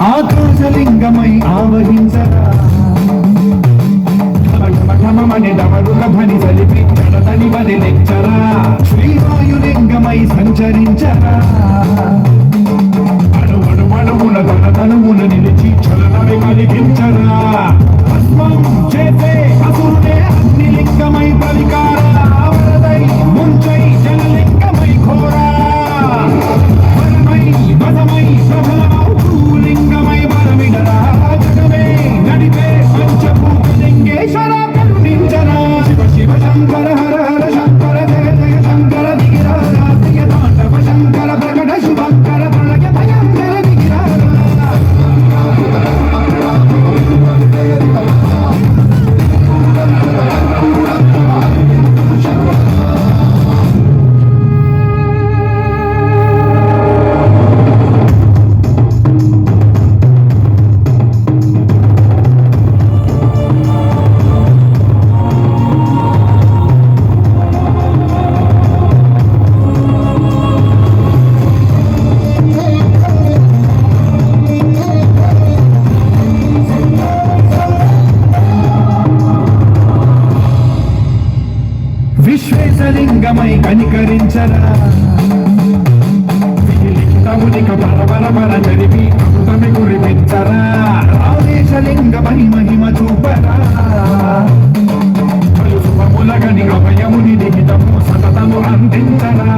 ఆకాశలింగమై ఆవహించరా ఢమఢమమని డమరుక ధ్వని సలిపి జడతని వదిలించరా శ్రీవాయులింగమై సంచరించరా అణువణువున తనమున నిలిచి చలనమే కలిగించరా భస్మం చేసే అసురుడే అగ్నిలింగమై పలికారా వరదై ముంచై జలలింగమై ఘోరా వరమై వదమై ప్రబలమౌ లింగమై వరమిడరా జగమే నడిపే పంచభూతలింగేశ్వర కరుణించరా శివ శివ శంకర హర హర శంకర జయ జయ శంకర దిగిరా రాత్రియ తాండవ శంకర ప్రకట శుభంకర ప్రళయ భయంకర దిగిరా విశ్వేశలింగమై కనికరించరా విలింగమునిక పరపర జరిపి అమృతమి కురిపించరా రామేశలింగమై మహిమ చూపరా శుభములగని అభయముని నిహితము సతతము అందించరా